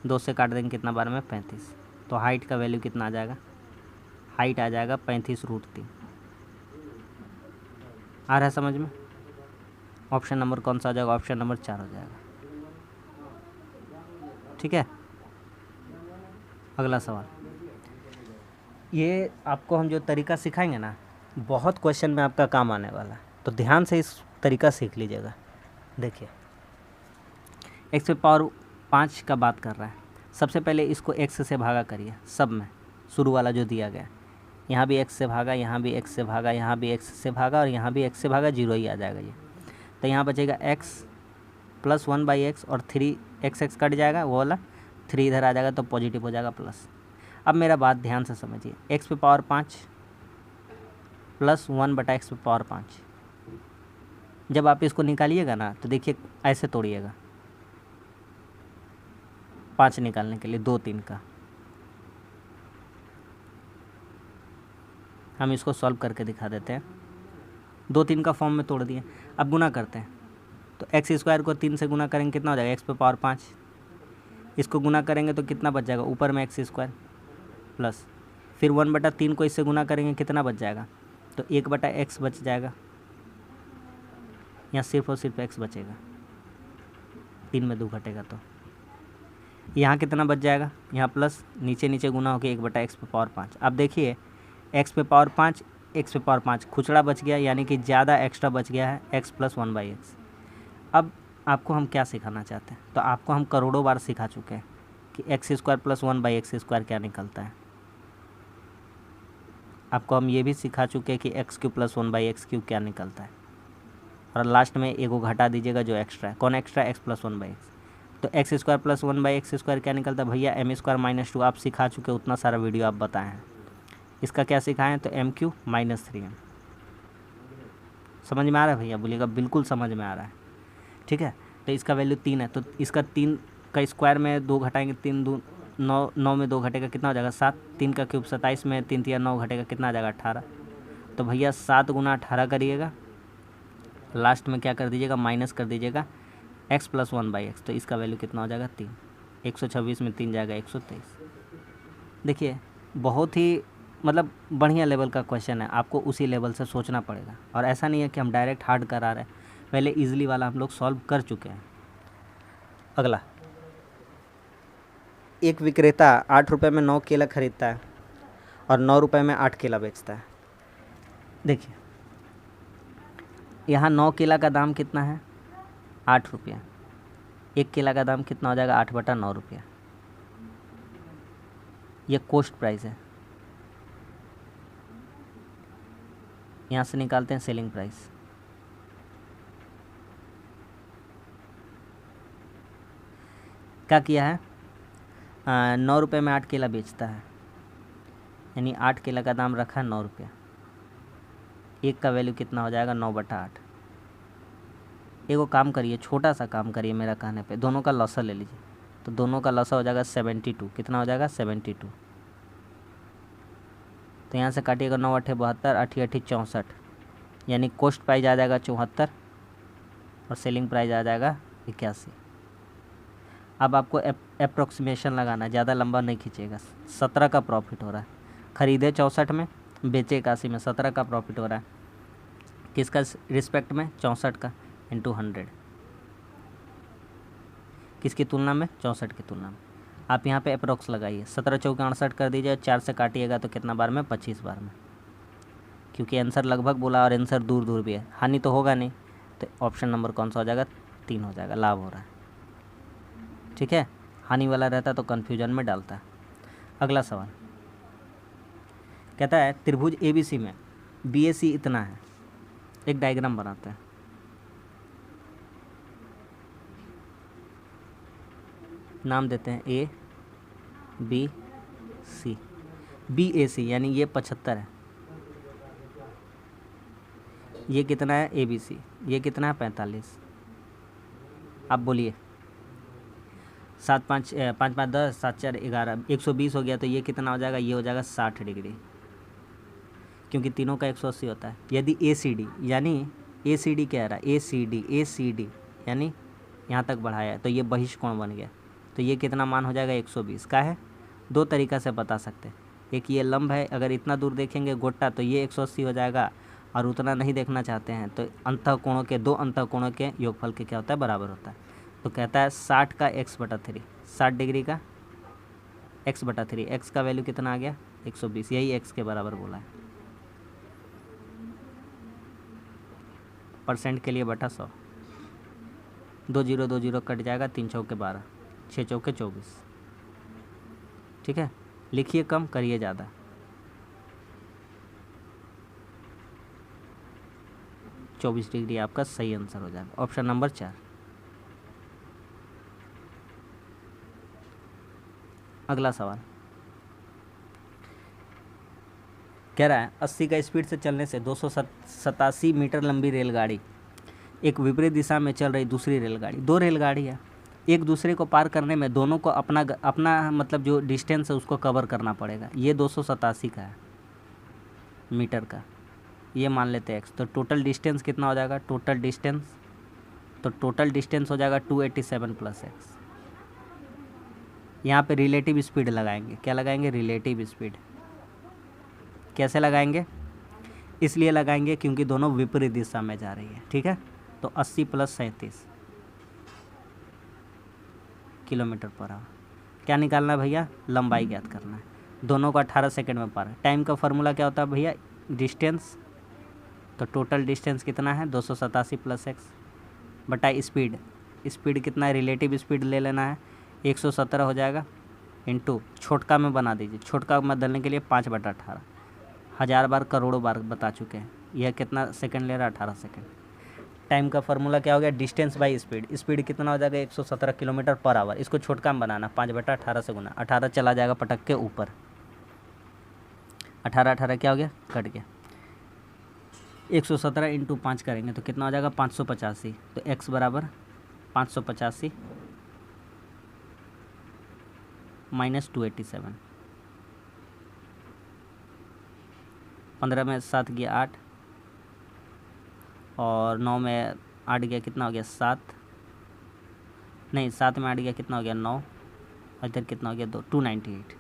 दो से काट देंगे कितना बार में, 35। तो हाइट का वैल्यू कितना आ जाएगा, हाइट आ जाएगा 35√3। आ रहा है समझ में? ऑप्शन नंबर कौन सा हो जाएगा, ऑप्शन नंबर 4 हो जाएगा। ठीक है, अगला सवाल। ये आपको हम जो तरीका सिखाएंगे ना, बहुत क्वेश्चन में आपका काम आने वाला है, तो ध्यान से इस तरीका सीख लीजिएगा। देखिए, x⁵ का बात कर रहा है। सबसे पहले इसको x से भागा करिए, सब में शुरू वाला जो दिया गया, यहाँ भी x से भागा, यहाँ भी x से भागा, यहाँ भी x से भागा और यहाँ भी x से भागा, 0 ही आ जाएगा ये। तो यहाँ बचेगा x + 1/x और 3x कट जाएगा, वो वाला 3 इधर आ जाएगा तो पॉजिटिव हो जाएगा प्लस। अब मेरा बात ध्यान से समझिए, x⁵ + 1/x⁵। जब आप इसको निकालिएगा ना तो देखिए ऐसे तोड़िएगा, 5 निकालने के लिए 2, 3 का। हम इसको सॉल्व करके दिखा देते हैं। 2, 3 का फॉर्म में तोड़ दिए। अब गुना करते हैं, तो x² को 3 से गुना करेंगे कितना हो जाएगा, x⁵। इसको गुना करेंगे तो कितना बच जाएगा, ऊपर में x² प्लस, फिर 1/3 को इससे गुना करेंगे कितना बच जाएगा, तो 1/x बच जाएगा। यहाँ सिर्फ और सिर्फ x बचेगा, 3 में 2 घटेगा तो यहाँ कितना बच जाएगा, यहाँ प्लस, नीचे नीचे गुना होकर 1/x⁵। अब देखिए x⁵ खुचड़ा बच गया, यानी कि ज़्यादा एक्स्ट्रा बच गया है, x + 1/x। अब आपको हम क्या सिखाना चाहते हैं, तो आपको हम करोड़ों बार सिखा चुके हैं कि x² + 1/x² क्या निकलता है। आपको हम ये भी सिखा चुके हैं कि x³ + 1/x³ क्या निकलता है। और लास्ट में एगो घटा दीजिएगा जो एक्स्ट्रा है। कौन एक्स्ट्रा, x + 1/x। तो x² + 1/x² क्या निकलता है भैया, m² - 2। आप सिखा चुके, उतना सारा वीडियो आप बताए हैं। इसका क्या सिखाएं, तो m³ - 3m। समझ में आ रहा है भैया, बोलिएगा बिल्कुल समझ में आ रहा है। ठीक है, तो इसका वैल्यू 3 है, तो इसका 3 का स्क्वायर में 2 घटाएंगे, 3 2 9, 9 में 2 घटेगा कितना हो जाएगा, 7। 3 का क्यूब 27 में 3 3 9 घटेगा कितना आ जाएगा, 18। तो भैया 7 × 18 करिएगा, लास्ट में क्या कर दीजिएगा, माइनस कर दीजिएगा x + 1/x। तो इसका वैल्यू कितना हो जाएगा, 3। 126 में 3 जाएगा 123। देखिए, बहुत ही मतलब बढ़िया लेवल का क्वेश्चन है, आपको उसी लेवल से सोचना पड़ेगा। और ऐसा नहीं है कि हम डायरेक्ट हार्ड करा रहे हैं, पहले इजीली वाला हम लोग सॉल्व कर चुके हैं। अगला, एक विक्रेता 8 रुपये में 9 केला खरीदता है और 9 रुपये में 8 केला बेचता है। देखिए, यहाँ 9 केला का दाम कितना है, 8 रुपया। 1 केला का दाम कितना हो जाएगा, 8/9 रुपया। यह कॉस्ट प्राइस है। यहाँ से निकालते हैं सेलिंग प्राइस। क्या किया है, 9 रुपये में 8 केला बेचता है, यानी 8 केला का दाम रखा है 9 रुपया। 1 का वैल्यू कितना हो जाएगा, 9/8। एगो काम करिए, छोटा सा काम करिए मेरा कहने पे, दोनों का लॉसा ले लीजिए। तो दोनों का लॉसा हो जाएगा 72। कितना हो जाएगा, 72। तो यहाँ से काटिएगा 9 8 72, 8 8 64, यानी कॉस्ट प्राइस आ जाएगा 74 और सेलिंग प्राइस आ जाएगा 81। अब आपको अप्रोक्सीमेशन लगाना है, ज़्यादा लंबा नहीं खींचेगा। 17 का प्रॉफिट हो रहा है, ख़रीदे 64 में, बेचे 81 में, 17 का प्रॉफिट हो रहा है। किसका रिस्पेक्ट में, 64 का × 100। किसकी तुलना में, 64 की तुलना में। आप यहाँ पे अप्रोक्स लगाइए, 17 चौके 68 कर दीजिए, 4 से काटिएगा तो कितना बार में, 25 बार में। क्योंकि आंसर लगभग बोला और आंसर दूर दूर भी है, हानि तो होगा नहीं, तो ऑप्शन नंबर कौन सा हो जाएगा, 3 हो जाएगा, लाभ हो रहा है। ठीक है, हानि वाला रहता तो कन्फ्यूजन में डालता है। अगला सवाल कहता है त्रिभुज ABC में BAC इतना है। एक डायग्राम बनाते हैं। नाम देते हैं ABC। BAC यानी ये 75 है, ये कितना है ABC, ये कितना है 45। आप बोलिए 7 5 5 5 10 7 4 11 120 हो गया, तो ये कितना हो जाएगा, ये हो जाएगा 60 डिग्री, क्योंकि तीनों का 180 होता है। यदि ACD यानी ACD कह रहा है, ACD यानी यहाँ तक बढ़ाया है, तो ये बहिष्कोण बन गया, तो ये कितना मान हो जाएगा 120 का है। दो तरीक़ा से बता सकते हैं, एक ये लंब है, अगर इतना दूर देखेंगे गोटा तो ये 180 हो जाएगा, और उतना नहीं देखना चाहते हैं तो अंतःकोणों के, दो अंतःकोणों के योगफल के क्या होता है, बराबर होता है। तो कहता है 60 का x/3, 60 डिग्री का x/3, x का वैल्यू कितना आ गया 120, यही x के बराबर बोला है। परसेंट के लिए बटा 100, 2 0 2 0 कट जाएगा, 3 चौके 12, 6 चौके 24। ठीक है, लिखिए कम करिए ज़्यादा। चौबीस डिग्री आपका सही आंसर हो जाएगा, ऑप्शन नंबर 4। अगला सवाल कह रहा है 80 का स्पीड से चलने से 287 मीटर लंबी रेलगाड़ी एक विपरीत दिशा में चल रही दूसरी रेलगाड़ी, दो रेलगाड़ी है, एक दूसरे को पार करने में दोनों को अपना मतलब जो डिस्टेंस है उसको कवर करना पड़ेगा। ये 287 का है मीटर का, ये मान लेते हैं x, तो टोटल डिस्टेंस कितना हो जाएगा, टोटल डिस्टेंस हो जाएगा 287 + x। यहाँ पे रिलेटिव स्पीड लगाएंगे, क्या लगाएंगे, रिलेटिव स्पीड। कैसे लगाएंगे, इसलिए लगाएंगे क्योंकि दोनों विपरीत दिशा में जा रही है। ठीक है, तो 80 + 37 km/h। क्या निकालना है भैया, लंबाई ज्ञात करना है। दोनों को 18 सेकंड में पार। टाइम का फार्मूला क्या होता है भैया, डिस्टेंस, तो टोटल डिस्टेंस कितना है 287 + x बटा स्पीड, स्पीड कितना है, रिलेटिव स्पीड ले लेना है, 117 हो जाएगा, इंटू छोटका में बना दीजिए, छोटका में बदलने के लिए 5/18, 1000 बार करोड़ों बार बता चुके हैं। यह कितना सेकंड ले रहा है, 18 सेकंड। टाइम का फार्मूला क्या हो गया, डिस्टेंस बाई स्पीड, स्पीड कितना हो जाएगा 117 km/h। इसको छोटका में बनाना, 5/18 से गुना, 18 चला जाएगा पटक के ऊपर, 18 क्या हो गया, कट गया। 117 × 5 करेंगे तो कितना हो जाएगा 585, तो x बराबर 585 - 287, 15 में 7 गया 8, और 9 में 8 गया, कितना हो गया 7, नहीं 7 में 8 गया, कितना हो गया 9, और इधर कितना हो गया 2, 298।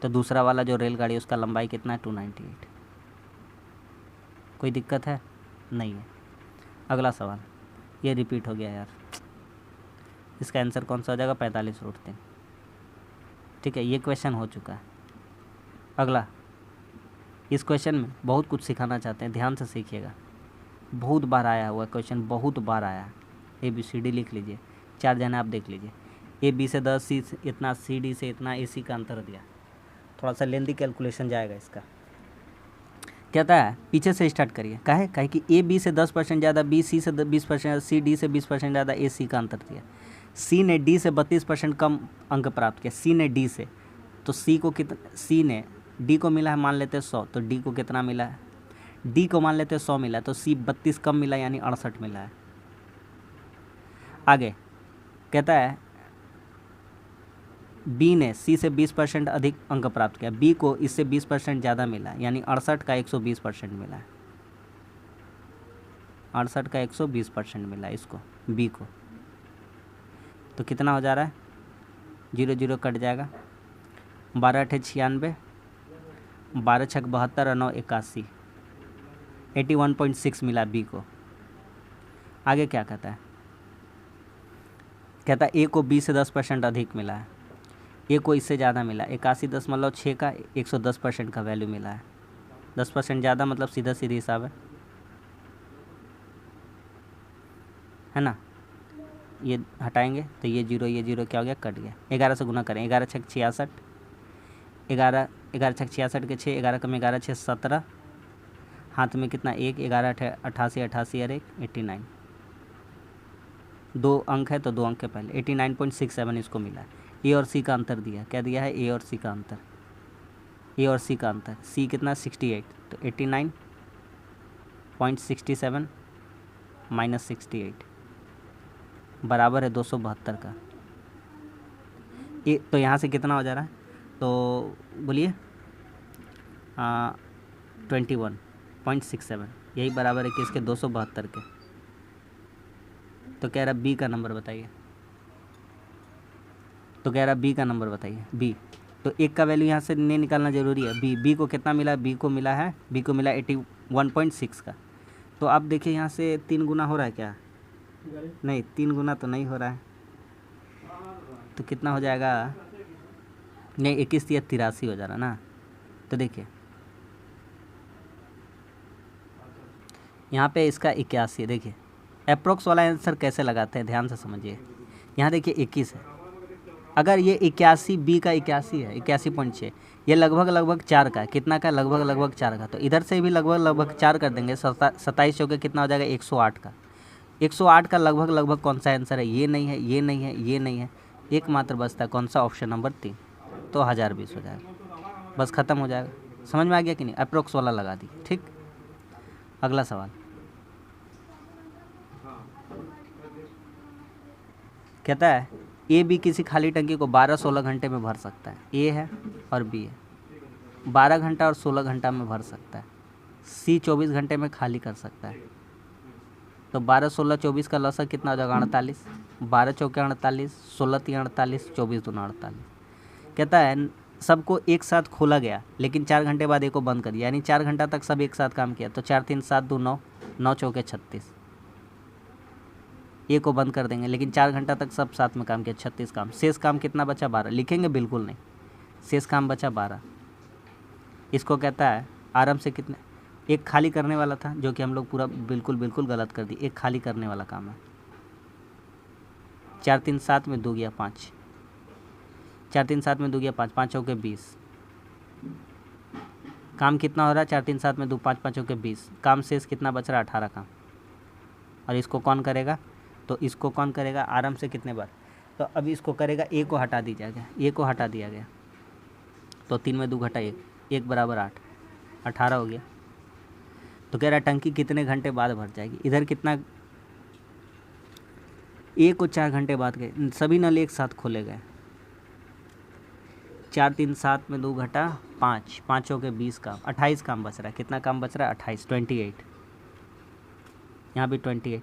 तो दूसरा वाला जो रेलगाड़ी उसका लंबाई कितना है 298। कोई दिक्कत है, नहीं है। अगला सवाल, ये रिपीट हो गया यार, इसका आंसर कौन सा हो जाएगा 45√3। ठीक है, ये क्वेश्चन हो चुका है। अगला, इस क्वेश्चन में बहुत कुछ सिखाना चाहते हैं, ध्यान से सीखिएगा। बहुत बार आया हुआ क्वेश्चन, बहुत बार आया। ABCD लिख लीजिए, 4 जने आप देख लीजिए। AB से 10, C से इतना, CD से इतना, AC का अंतर दिया। थोड़ा सा लेंदी कैलकुलेशन जाएगा इसका। कहता है पीछे से स्टार्ट करिए, काहे कि AB से 10% ज़्यादा, B C से 20% ज़्यादा, C D से 20% ज़्यादा, AC का अंतर दिया। C ने D से 32% कम अंक प्राप्त किया, C ने D से, तो C को कितना, C ने D को मिला है मान लेते हैं 100, तो D को कितना मिला है, D को मान लेते हैं 100 मिला है, तो C 32 कम मिला यानी 68 मिला है। आगे कहता है B ने C से 20% अधिक अंक प्राप्त किया, B को इससे 20% ज़्यादा मिला यानी 68 का 120% मिला है, 68 का 120% मिला इसको B को। तो कितना हो जा रहा है, 0 0 कट जाएगा, 12 × 8 = 96, 12 × 6 = 72 और 9 = 81, 81.6 मिला B को। आगे क्या कहता है, कहता है A को B से 10% अधिक मिला है, A को इससे ज़्यादा मिला, 81.6 का 110% का वैल्यू मिला है। 10% ज़्यादा मतलब सीधा सीधी हिसाब है ना। ये हटाएंगे तो ये 0 क्या हो गया, कट गया। 11 से गुना करें, 11 × 6 = 66, 11 11 छक 66 के 6, 11 कम 11 6 17, हाथ में कितना 1, 11 88 88 और 1 89, 2 अंक है तो 2 अंक के पहले 89.67 इसको मिला है। ए और सी का अंतर दिया, क्या दिया है? ए और सी का अंतर, ए और सी का अंतर, सी कितना 68, तो 89.67 माइनस 68 बराबर है 272 का। ये तो यहाँ से कितना हो जा रहा है? तो बोलिए 21.67, यही बराबर है किसके? 272 के। तो कह रहा बी का नंबर बताइए, तो कह रहा बी का नंबर बताइए, बी। तो एक का वैल्यू यहाँ से नहीं निकालना ज़रूरी है। बी को कितना मिला? बी को मिला 81.6 का। तो आप देखिए यहाँ से 3 गुना हो रहा है क्या? नहीं, 3 गुना तो नहीं हो रहा है, तो कितना हो जाएगा? नहीं, 21 या 83 हो जा रहा ना। तो देखिए यहाँ पे इसका 81, देखिए अप्रोक्स वाला आंसर कैसे लगाते हैं, ध्यान से समझिए। यहाँ देखिए 21 है, अगर ये 81 बी का 81 है 81.6, ये लगभग 4 का है। कितना का? लगभग 4 का। तो इधर से भी लगभग 4 कर देंगे, 27 चौके कितना हो जाएगा? 108 का। 108 का लगभग कौन सा आंसर है? ये नहीं है, ये नहीं है, ये नहीं है, एकमात्र बचता है कौन सा? ऑप्शन नंबर 3, तो 1020 हो जाएगा, बस ख़त्म हो जाएगा। समझ में आ गया कि नहीं? अप्रोक्स वाला लगा दी, ठीक। अगला सवाल कहता है ए बी किसी खाली टंकी को 12-16 घंटे में भर सकता है। ए है और बी है, 12 घंटा और 16 घंटा में भर सकता है। सी 24 घंटे में खाली कर सकता है। तो 12 16 24 का लौसक कितना हो जाएगा? 48, 12 चौके 48, 16 3 48, 24 दूना 48। कहता है सबको एक साथ खोला गया, लेकिन 4 घंटे बाद ए को बंद कर दिया, यानी 4 घंटा तक सब एक साथ काम किया। तो 4 3 7 2 9, 9 चौके 36, ए को बंद कर देंगे, लेकिन 4 घंटा तक सब साथ में काम किया, 36 काम। शेष काम कितना बचा? 12। लिखेंगे? बिल्कुल नहीं, शेष काम बचा 12। इसको कहता है आराम से कितने, एक खाली करने वाला था जो कि हम लोग पूरा बिल्कुल गलत कर दी। एक खाली करने वाला काम है। 4 3 7 में 2 गया 5, 4 3 7 में 2 गया 5, 5 चौके 20। काम कितना हो रहा है? 4 3 7 में 2, 5 5 चौके 20। काम शेष कितना बच रहा है? 18 काम। और इसको कौन करेगा? तो इसको कौन करेगा? आराम से कितने बार? तो अभी इसको करेगा, ए को हटा दिया गया, ए को हटा दिया गया, तो 3 में 2 घटा 1, 1 बराबर 8, 18 हो गया। तो कह रहा टंकी कितने घंटे बाद भर जाएगी? इधर कितना, ए को 4 घंटे बाद गए, सभी नल एक साथ खोले गए। 4 3 7 में 2 घटा 5, 5 के 20 काम, 28 काम बच रहा है। कितना काम बच रहा है? 28, 28। यहाँ भी 28,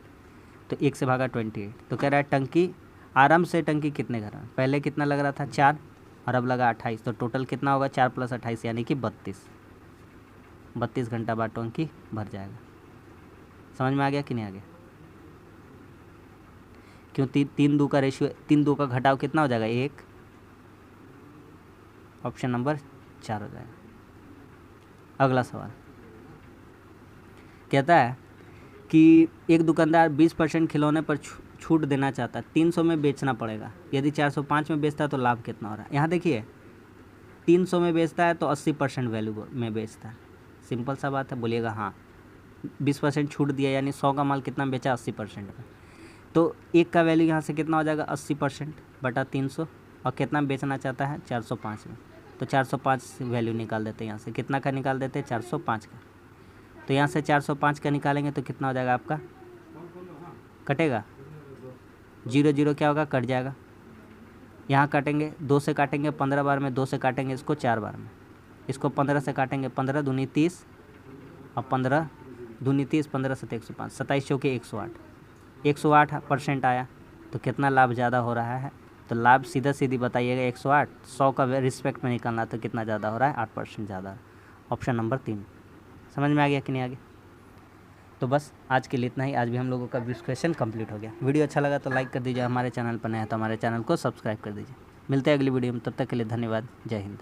तो 1 से भागा 28। तो कह रहा है टंकी आराम से, टंकी कितने घर में? पहले कितना लग रहा था? 4, और अब लगा 28। तो टोटल कितना होगा? 4 + 28 यानी कि 32 घंटा बाद टंकी भर जाएगा। समझ में आ गया कि नहीं आ गया? क्यों? 3 2 का रेशियो, 3 2 का घटाव कितना हो जाएगा? 1, ऑप्शन नंबर 4 हो जाएगा। अगला सवाल कहता है कि एक दुकानदार 20% खिलौने पर छूट देना चाहता है, 300 में बेचना पड़ेगा। यदि 405 में बेचता है तो लाभ कितना हो रहा है? यहाँ देखिए 300 में बेचता है तो 80% वैल्यू में बेचता है। सिंपल सा बात है, बोलिएगा हाँ। 20% छूट दिया यानी 100 का माल कितना में बेचा? 80% में। तो एक का वैल्यू यहाँ से कितना हो जाएगा? 80% बटा 300, और कितना में बेचना चाहता है? 405 में। तो 405 वैल्यू निकाल देते हैं यहाँ से। कितना का निकाल देते हैं? 405 का। तो यहाँ से 405 का निकालेंगे तो कितना हो जाएगा आपका? कटेगा 0 0 क्या होगा? कट जाएगा। यहाँ काटेंगे 2 से, काटेंगे 15 बार में, 2 से काटेंगे इसको 4 बार में, इसको 15 से काटेंगे, 15 दूनी 30 और 15 दूनी 30, 15 से 105, 27 चौके 108, 108% आया। तो कितना लाभ ज़्यादा हो रहा है? तो लाभ सीधी बताइएगा 108, 100 का रिस्पेक्ट में निकालना, तो कितना ज़्यादा हो रहा है? 8% ज़्यादा। Option number 3। समझ में आ गया कि नहीं आ गया? तो बस आज के लिए इतना ही। आज भी हम लोगों का 20 क्वेश्चन कंप्लीट हो गया। वीडियो अच्छा लगा तो लाइक कर दीजिए, हमारे चैनल पर नया है तो हमारे चैनल को सब्सक्राइब कर दीजिए। मिलते हैं अगली वीडियो में, तब तक के लिए धन्यवाद। जय हिंद।